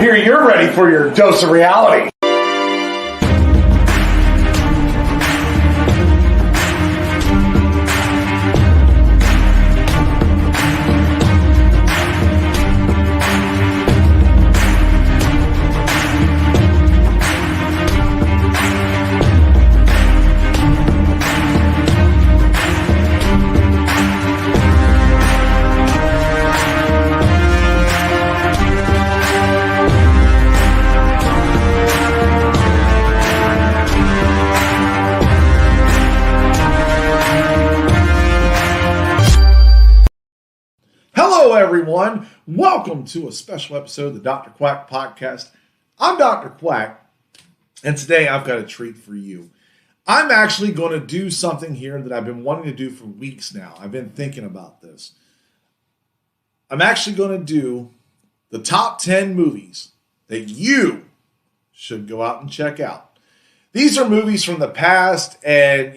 Here, you're ready for your dose of reality. Hello, everyone. Welcome to a special episode of the Dr. Quack podcast. I'm Dr. Quack, and today I've got a treat for you. I'm actually going to do something here that I've been wanting to do for weeks now. I've been thinking about this. I'm actually going to do the top 10 movies that you should go out and check out. These are movies from the past and,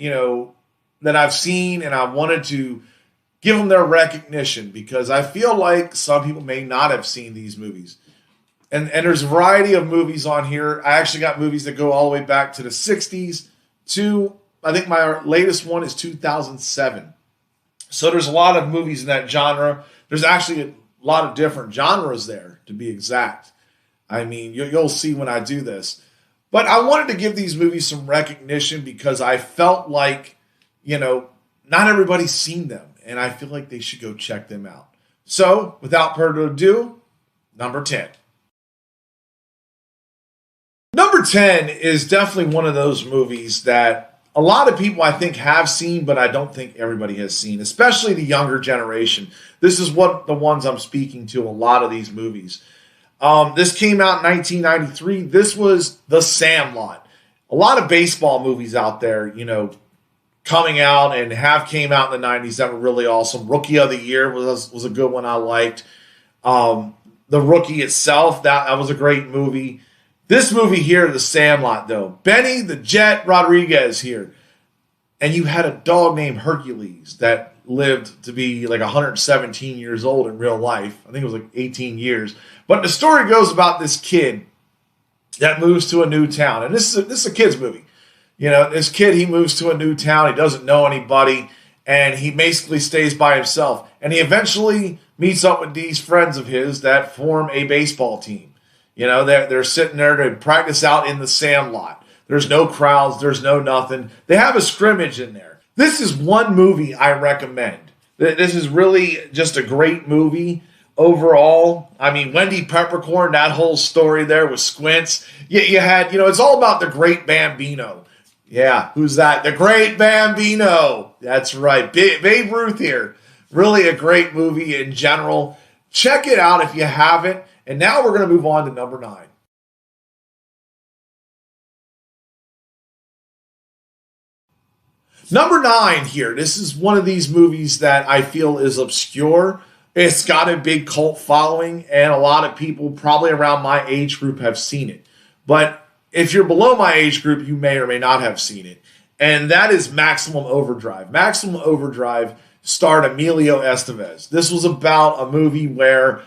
that I've seen, and I wanted to give them their recognition because I feel like some people may not have seen these movies. And there's a variety of movies on here. I actually got movies that go all the way back to the 60s to, I think my latest one is 2007. So there's a lot of movies in that genre. There's actually a lot of different genres there, to be exact. I mean, you'll see when I do this. But I wanted to give these movies some recognition because I felt like, not everybody's seen them. And I feel like they should go check them out. So, without further ado, number 10. Number 10 is definitely one of those movies that a lot of people I think have seen, but I don't think everybody has seen, especially the younger generation. This is what the ones I'm speaking to, a lot of these movies. This came out in 1993. This was The Sandlot. A lot of baseball movies out there, coming out and have came out in the 90s that were really awesome. Rookie of the Year was a good one I liked. The Rookie itself, that was a great movie. This movie here, The Sandlot, though. Benny the Jet Rodriguez here. And you had a dog named Hercules that lived to be like 117 years old in real life. I think it was like 18 years. But the story goes about this kid that moves to a new town. And this is a kid's movie. This kid, he moves to a new town. He doesn't know anybody, and he basically stays by himself. And he eventually meets up with these friends of his that form a baseball team. They're sitting there to practice out in the Sandlot. There's no crowds. There's no nothing. They have a scrimmage in there. This is one movie I recommend. This is really just a great movie overall. I mean, Wendy Peppercorn, that whole story there with Squints. You had, it's all about the great Bambino. Yeah, who's that? The Great Bambino. That's right. Babe Ruth here. Really a great movie in general. Check it out if you haven't. And now we're going to move on to number 9. Number 9 here. This is one of these movies that I feel is obscure. It's got a big cult following, and a lot of people probably around my age group have seen it. But if you're below my age group, you may or may not have seen it. And that is Maximum Overdrive. Maximum Overdrive starred Emilio Estevez. This was about a movie where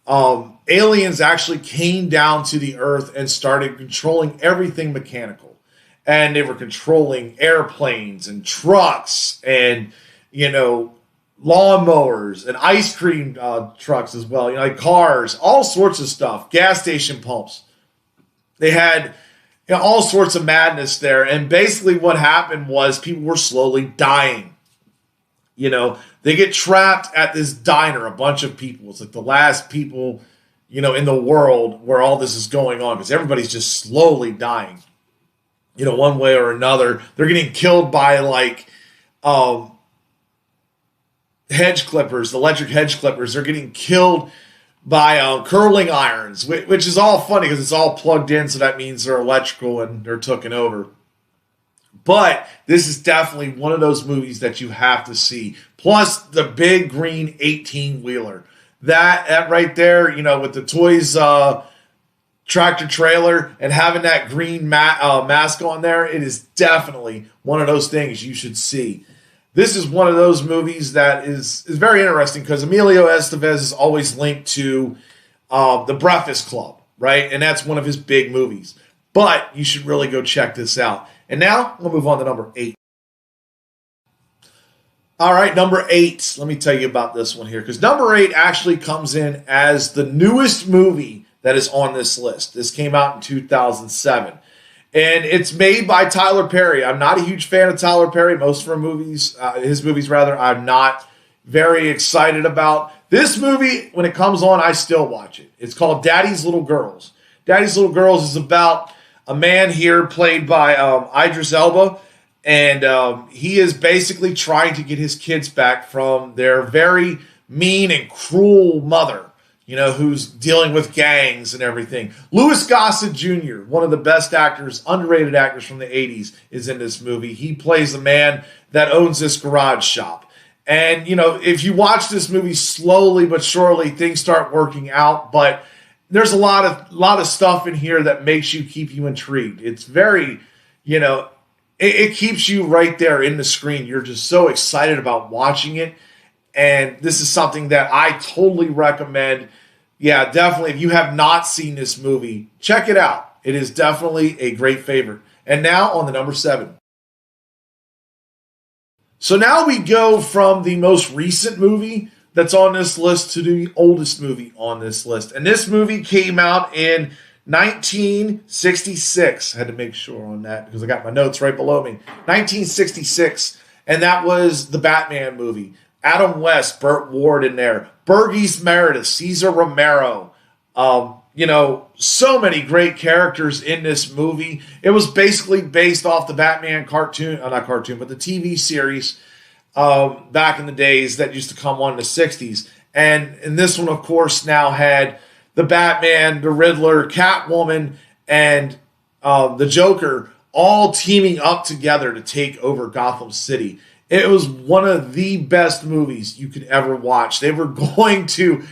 aliens actually came down to the earth and started controlling everything mechanical. And they were controlling airplanes and trucks and, lawnmowers and ice cream trucks as well. Like cars, all sorts of stuff, gas station pumps. They had all sorts of madness there. And basically what happened was people were slowly dying. They get trapped at this diner, a bunch of people. It's like the last people in the world where all this is going on, because everybody's just slowly dying, one way or another. They're getting killed by hedge clippers, electric hedge clippers. They're getting killed by curling irons, which is all funny because it's all plugged in, so that means they're electrical and they're taken over. But this is definitely one of those movies that you have to see. Plus the big green 18-wheeler. That right there, with the Toys tractor trailer and having that green mask on there, it is definitely one of those things you should see. This is one of those movies that is very interesting because Emilio Estevez is always linked to The Breakfast Club, right? And that's one of his big movies. But you should really go check this out. And now we'll move on to number 8. All right, number 8. Let me tell you about this one here, because number 8 actually comes in as the newest movie that is on this list. This came out in 2007. And it's made by Tyler Perry. I'm not a huge fan of Tyler Perry. Most of his movies, I'm not very excited about. This movie, when it comes on, I still watch it. It's called Daddy's Little Girls. Daddy's Little Girls is about a man here played by Idris Elba. And he is basically trying to get his kids back from their very mean and cruel mother, who's dealing with gangs and everything. Louis Gossett Jr., one of the best actors, underrated actors from the 80s, is in this movie. He plays the man that owns this garage shop. And, if you watch this movie slowly but surely, things start working out. But there's a lot of stuff in here that makes you keep you intrigued. It's very, it keeps you right there in the screen. You're just so excited about watching it. And this is something that I totally recommend. Yeah, definitely. If you have not seen this movie, check it out. It is definitely a great favorite. And now on the number 7. So now we go from the most recent movie that's on this list to the oldest movie on this list. And this movie came out in 1966. I had to make sure on that because I got my notes right below me. 1966. And that was the Batman movie. Adam West, Burt Ward in there. Burgess Meredith, Cesar Romero. So many great characters in this movie. It was basically based off the Batman cartoon, not cartoon, but the TV series back in the days that used to come on in the 60s. And this one, of course, now had the Batman, the Riddler, Catwoman, and the Joker all teaming up together to take over Gotham City. It was one of the best movies you could ever watch. They were going to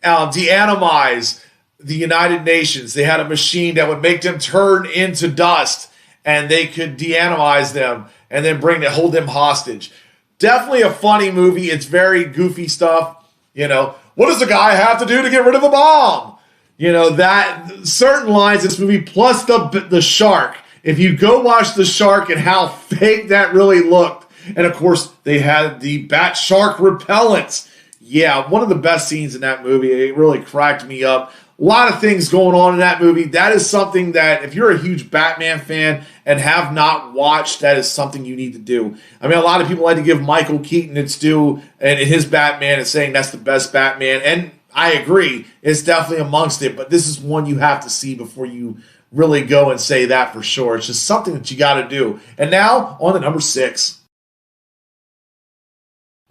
de-animize the United Nations. They had a machine that would make them turn into dust, and they could de-animize them and then hold them hostage. Definitely a funny movie. It's very goofy stuff. What does the guy have to do to get rid of a bomb? That certain lines in this movie, plus the shark. If you go watch the shark and how fake that really looked, and of course they had the bat shark repellents. Yeah, one of the best scenes in that movie. It really cracked me up. A lot of things going on in that movie. That is something that if you're a huge Batman fan and have not watched, that is something you need to do. I mean, a lot of people like to give Michael Keaton its due and his Batman and saying that's the best Batman. And I agree. It's definitely amongst it. But this is one you have to see before you really go and say that for sure. It's just something that you got to do. And now on to number 6.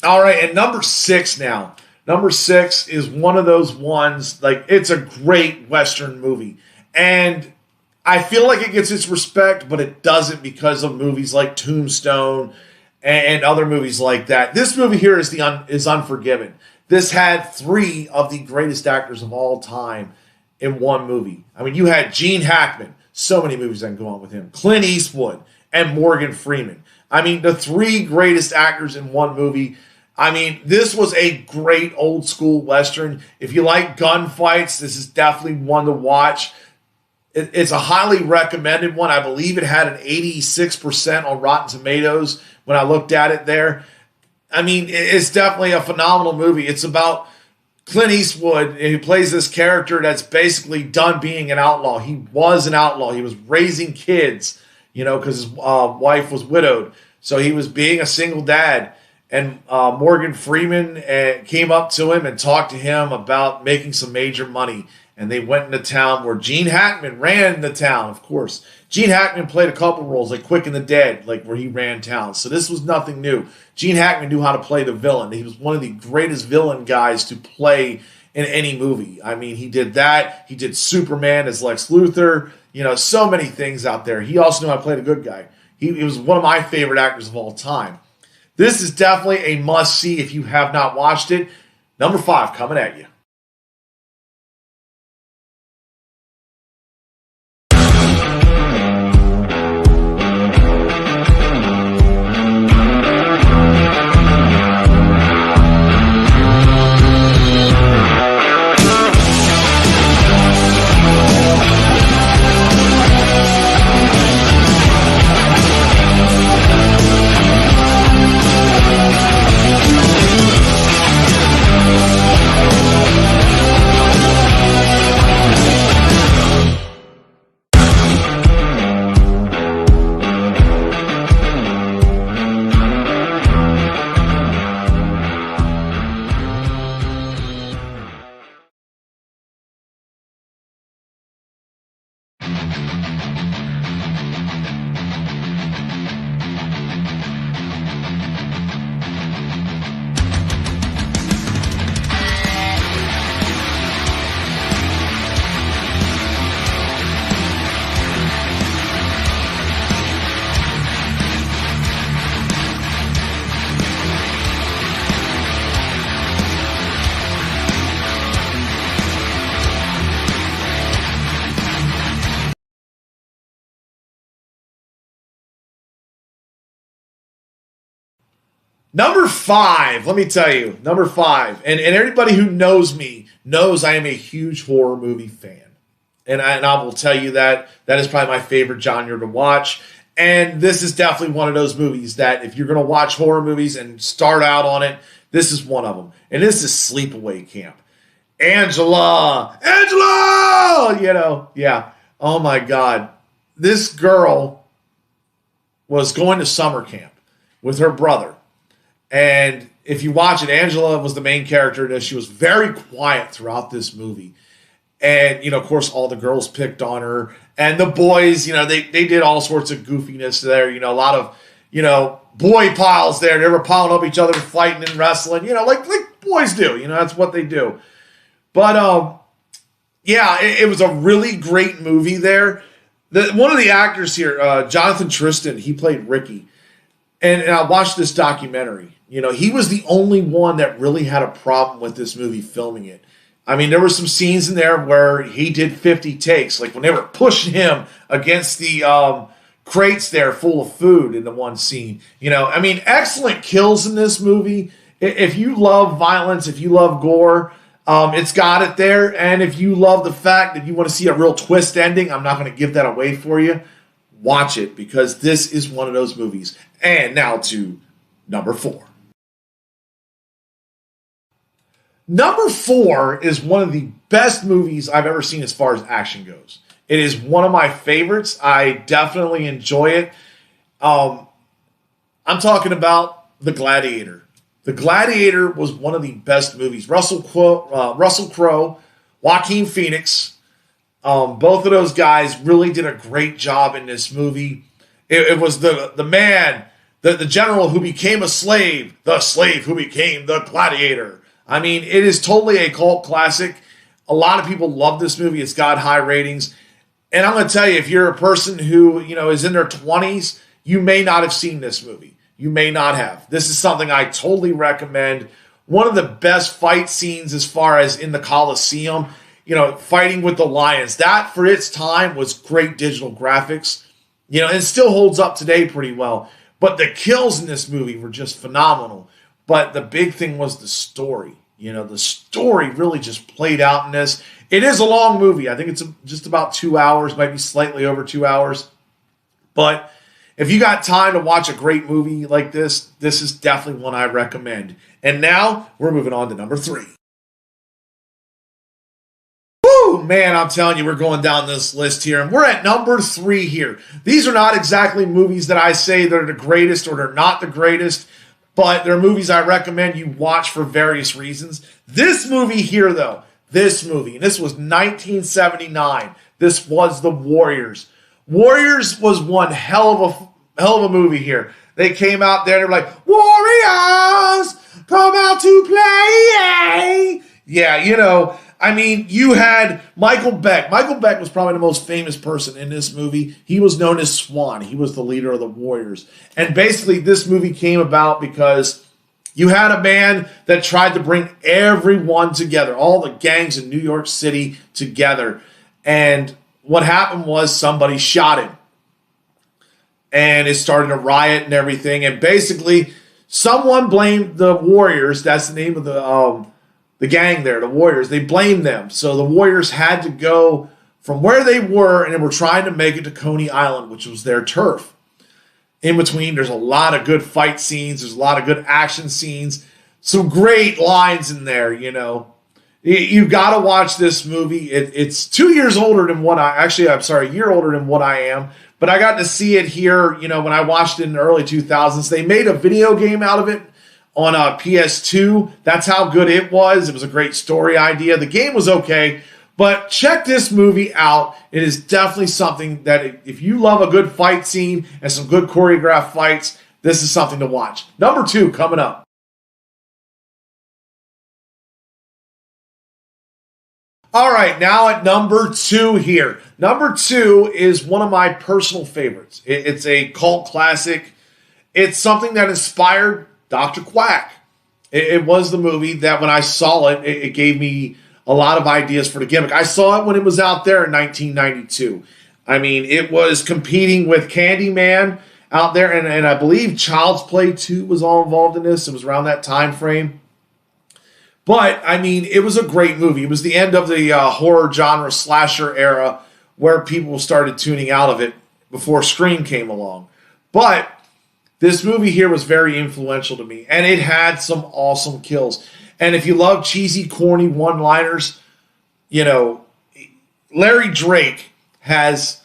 All right, and number 6 now. Number 6 is one of those ones, it's a great Western movie. And I feel like it gets its respect, but it doesn't because of movies like Tombstone and other movies like that. This movie here is Unforgiven. This had 3 of the greatest actors of all time in one movie. I mean, you had Gene Hackman. So many movies that can go on with him. Clint Eastwood and Morgan Freeman. I mean, the 3 greatest actors in one movie. I mean, this was a great old school Western. If you like gunfights, this is definitely one to watch. It's a highly recommended one. I believe it had an 86% on Rotten Tomatoes when I looked at it there. I mean, it's definitely a phenomenal movie. It's about Clint Eastwood, who plays this character that's basically done being an outlaw. He was an outlaw. He was raising kids, because his wife was widowed. So he was being a single dad. and Morgan Freeman came up to him and talked to him about making some major money. And they went into town where Gene Hackman ran the town, of course. Gene Hackman played a couple roles, like Quick and the Dead, like where he ran town. So this was nothing new. Gene Hackman knew how to play the villain. He was one of the greatest villain guys to play in any movie. I mean, he did that. He did Superman as Lex Luthor. You know, so many things out there. He also knew how to play the good guy. He was one of my favorite actors of all time. This is definitely a must-see if you have not watched it. Number 5 coming at you. Number 5, let me tell you, number 5, and everybody who knows me knows I am a huge horror movie fan. And I will tell you that is probably my favorite genre to watch. And this is definitely one of those movies that if you're going to watch horror movies and start out on it, this is one of them. And this is Sleepaway Camp. Angela! You know, yeah. Oh my God. This girl was going to summer camp with her brother. And if you watch it, Angela was the main character, and she was very quiet throughout this movie. And, you know, of course, all the girls picked on her. And the boys, you know, they did all sorts of goofiness there. You know, a lot of, you know, boy piles there. They were piling up each other, fighting and wrestling, you know, like boys do. You know, that's what they do. But, yeah, it was a really great movie there. One of the actors here, Jonathan Tristan, he played Ricky. And I watched this documentary. You know, he was the only one that really had a problem with this movie filming it. I mean, there were some scenes in there where he did 50 takes, like when they were pushing him against the crates there full of food in the one scene. You know, I mean, excellent kills in this movie. If you love violence, if you love gore, it's got it there. And if you love the fact that you want to see a real twist ending, I'm not going to give that away for you. Watch it, because this is one of those movies. And now to number 4. Number 4 is one of the best movies I've ever seen as far as action goes. It is one of my favorites. I definitely enjoy it. I'm talking about The Gladiator. The Gladiator was one of the best movies. Russell Crowe, Joaquin Phoenix, both of those guys really did a great job in this movie. It was the man, the general who became a slave, the slave who became the gladiator. I mean, it is totally a cult classic. A lot of people love this movie. It's got high ratings. And I'm going to tell you, if you're a person who, you know, is in their 20s, you may not have seen this movie. You may not have. This is something I totally recommend. One of the best fight scenes as far as in the Coliseum, you know, fighting with the lions. That, for its time, was great digital graphics. You know, and it still holds up today pretty well. But the kills in this movie were just phenomenal. But the big thing was the story. You know, the story really just played out in this. It is a long movie. I think it's just about 2 hours, maybe slightly over 2 hours. But if you got time to watch a great movie like this, this is definitely one I recommend. And now we're moving on to number 3. Woo, man, I'm telling you, we're going down this list here. And we're at number 3 here. These are not exactly movies that I say they're the greatest or they're not the greatest. but they're movies I recommend you watch for various reasons. This movie here, though, this movie, and this was 1979. This was The Warriors. Warriors was one hell of a movie here. They came out there and they were like, Warriors, come out to play. Yeah, you know, I mean, you had Michael Beck. Michael Beck was probably the most famous person in this movie. He was known as Swan. He was the leader of the Warriors. And basically, this movie came about because you had a man that tried to bring everyone together, all the gangs in New York City together. And what happened was somebody shot him. And it started a riot and everything. And basically, someone blamed the Warriors. That's the name of the gang there, the Warriors. They blamed them. So the Warriors had to go from where they were, and they were trying to make it to Coney Island, which was their turf. In between, there's a lot of good fight scenes. There's a lot of good action scenes. Some great lines in there, you know. You've got to watch this movie. It's 2 years older than what a year older than what I am. But I got to see it here, you know, when I watched it in the early 2000s. They made a video game out of it on PS2. That's how good it was. It was a great story idea. The game was okay. But check this movie out. It is definitely something that if you love a good fight scene and some good choreographed fights, this is something to watch. Number 2 coming up. All right, now at number 2 here. Number 2 is one of my personal favorites. It's a cult classic. It's something that inspired Dr. Quack. It was the movie that when I saw it, it gave me a lot of ideas for the gimmick. I saw it when it was out there in 1992. I mean, it was competing with Candyman out there, and I believe Child's Play 2 was all involved in this. It was around that time frame. But, I mean, it was a great movie. It was the end of the horror genre slasher era where people started tuning out of it before Scream came along. But this movie here was very influential to me, and it had some awesome kills. And if you love cheesy, corny one-liners, you know, Larry Drake has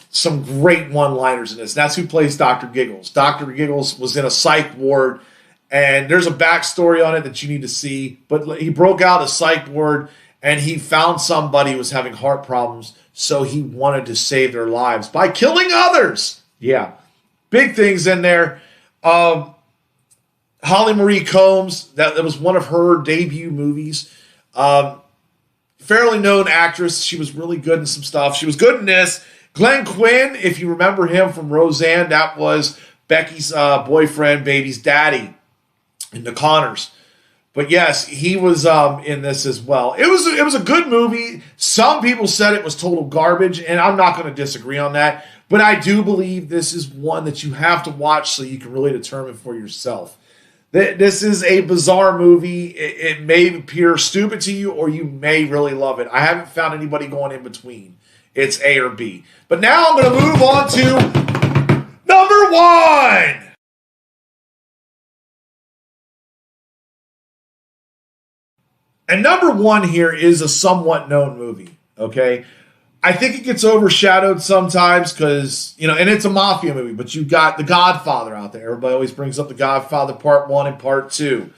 some great one-liners in this. That's who plays Dr. Giggles. Dr. Giggles was in a psych ward, and there's a backstory on it that you need to see. But he broke out a psych ward, and he found somebody who was having heart problems, so he wanted to save their lives by killing others. Yeah, big things in there. Holly Marie Combs, that was one of her debut movies. Fairly known actress. She was really good in some stuff. She was good in this. Glenn Quinn, if you remember him from Roseanne, that was Becky's boyfriend, baby's daddy in The Connors. But yes, he was in this as well. It was a good movie. Some people said it was total garbage, and I'm not going to disagree on that. But I do believe this is one that you have to watch so you can really determine for yourself. This is a bizarre movie. It may appear stupid to you, or you may really love it. I haven't found anybody going in between. It's A or B. But now I'm going to move on to number 1. And number 1 here is a somewhat known movie, okay? I think it gets overshadowed sometimes because, you know, and it's a mafia movie, but you've got The Godfather out there. Everybody always brings up The Godfather Part 1 and Part 2.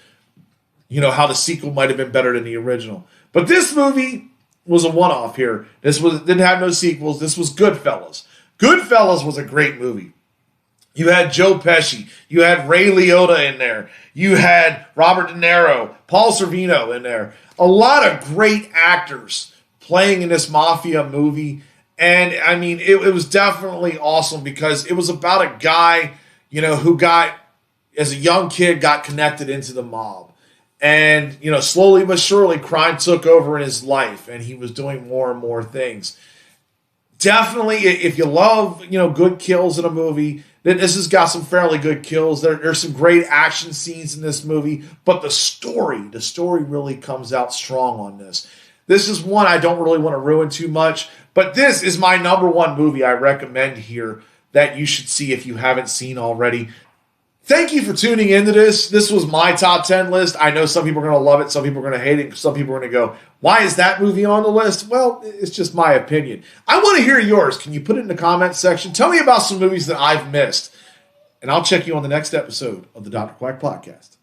You know, how the sequel might have been better than the original. But this movie was a one-off here. Didn't have no sequels. This was Goodfellas. Goodfellas was a great movie. You had Joe Pesci. You had Ray Liotta in there. You had Robert De Niro, Paul Sorvino in there. A lot of great actors playing in this mafia movie. And, I mean, it was definitely awesome because it was about a guy, you know, who got, as a young kid, got connected into the mob. And, you know, slowly but surely, crime took over in his life, and he was doing more and more things. Definitely, if you love, you know, good kills in a movie, then this has got some fairly good kills. There's some great action scenes in this movie, but the story really comes out strong on this. This is one I don't really want to ruin too much, but this is my number 1 movie I recommend here that you should see if you haven't seen already. Thank you for tuning into this. This was my top 10 list. I know some people are going to love it. Some people are going to hate it. Some people are going to go, why is that movie on the list? Well, it's just my opinion. I want to hear yours. Can you put it in the comments section? Tell me about some movies that I've missed. and I'll check you on the next episode of the Dr. Quack Podcast.